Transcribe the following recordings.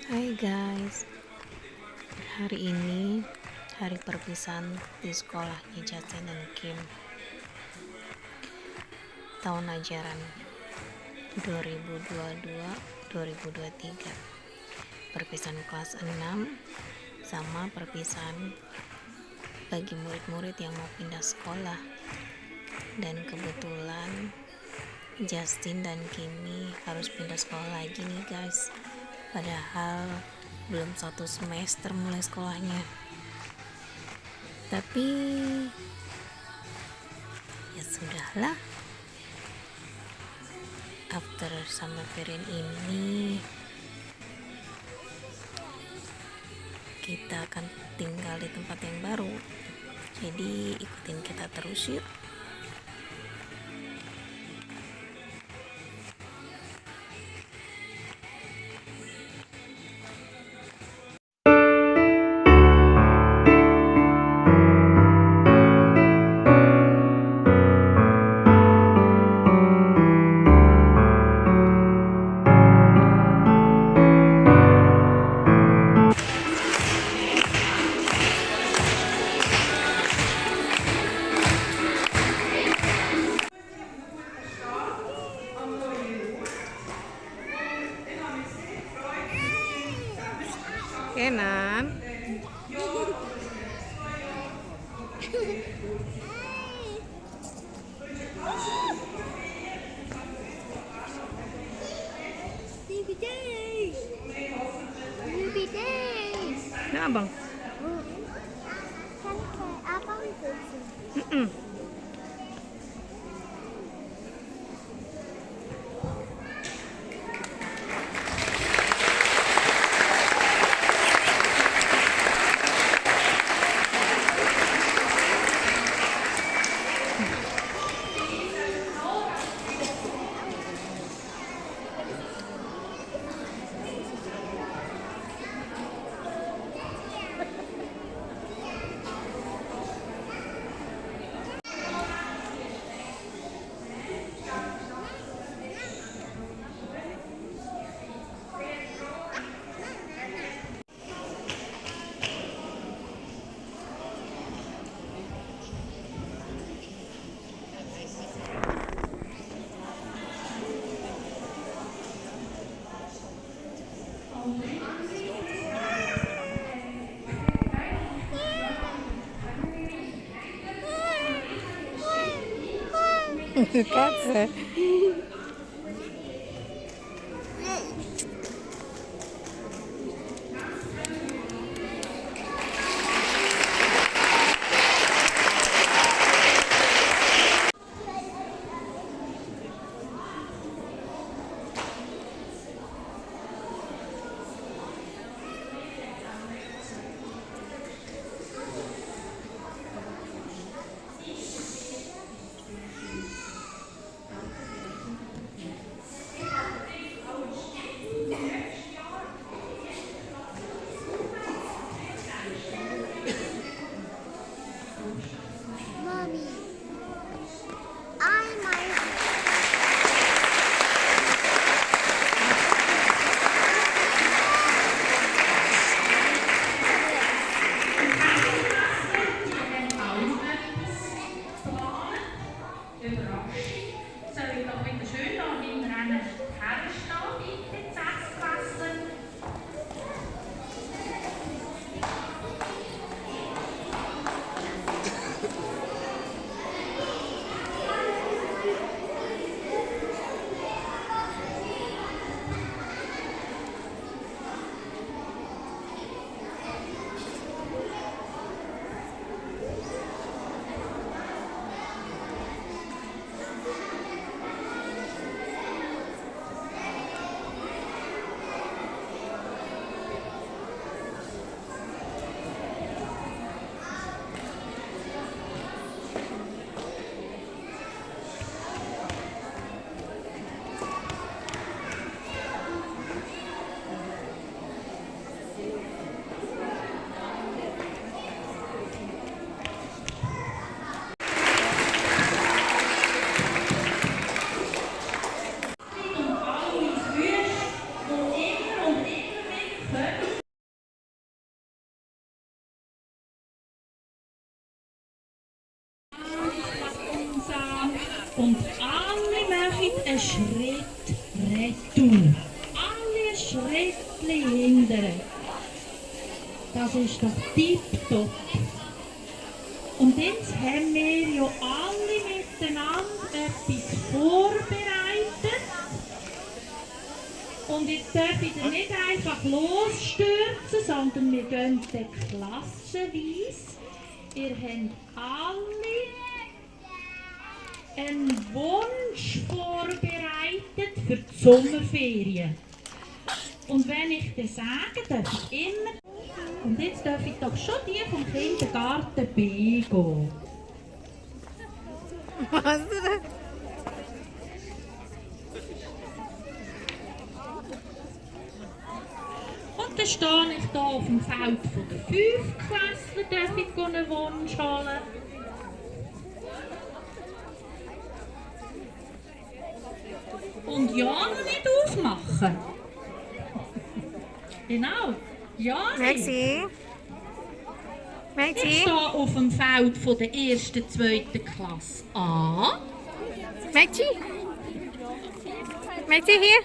Hai guys, hari ini hari perpisahan di sekolahnya Justin dan Kim. Tahun ajaran 2022-2023. Perpisahan kelas 6 sama perpisahan bagi murid-murid yang mau pindah sekolah. Dan kebetulan Justin dan Kimi harus pindah sekolah lagi nih guys. Padahal belum 1 semester mulai sekolahnya. Tapi ya sudahlah. After summer variant ini kita akan tinggal di tempat yang baru. Jadi ikutin kita terus yuk. Kenan. Nah, abang. Kan kayak apa gitu sih? Katze. Und alle machen einen Schritt retour. Alle ein Schrittchen hindern. Das ist doch tipptopp. Und jetzt haben wir ja alle miteinander etwas vorbereitet. Und jetzt dürft ihr nicht einfach losstürzen, sondern wir gehen dann klassenweise. Ihr habt alle einen Wunsch vorbereitet für die Sommerferien. Und wenn ich das sage, darf ich immer. Und jetzt darf ich doch schon die vom Kindergarten B gehen. Was ist das? Und dann stehe ich hier auf dem Feld von der 5. Klasse, darf ich einen Wunsch holen. Und ja noch nicht aufmachen. Genau. Ja nicht. Maxi? Ich Maxi? stehe auf dem Feld von der 1. 2. Klasse A. Maxi? Maxi hier?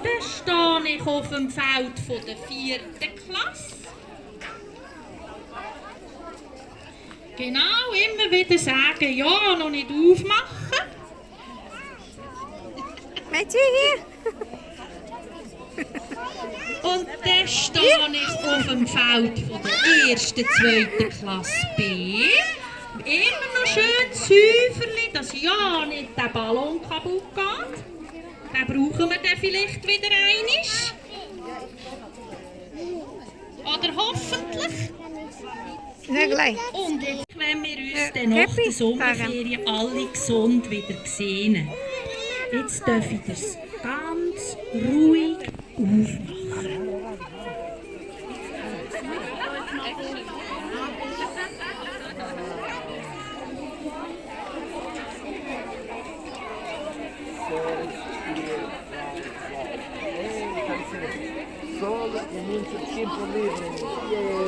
Dann stehe ich auf dem Feld von der 4. Klasse. Genau, immer wieder sagen, ja, noch nicht aufmachen. Maxi hier? Und dann stehe ich auf dem Feld von der 1. 2. Klasse B. Immer noch schön Säuferli, dass ja nicht der Ballon kaputt geht. Den brauchen wir dann vielleicht wieder einmal. Oder hoffentlich. Ja, gleich. Und jetzt, wenn wir uns Ja, dann nach Käppi der Sommerferien alle gesund wieder sehen, jetzt darf ich das ganz ruhig aufmachen. Solo comincia il tempo libero.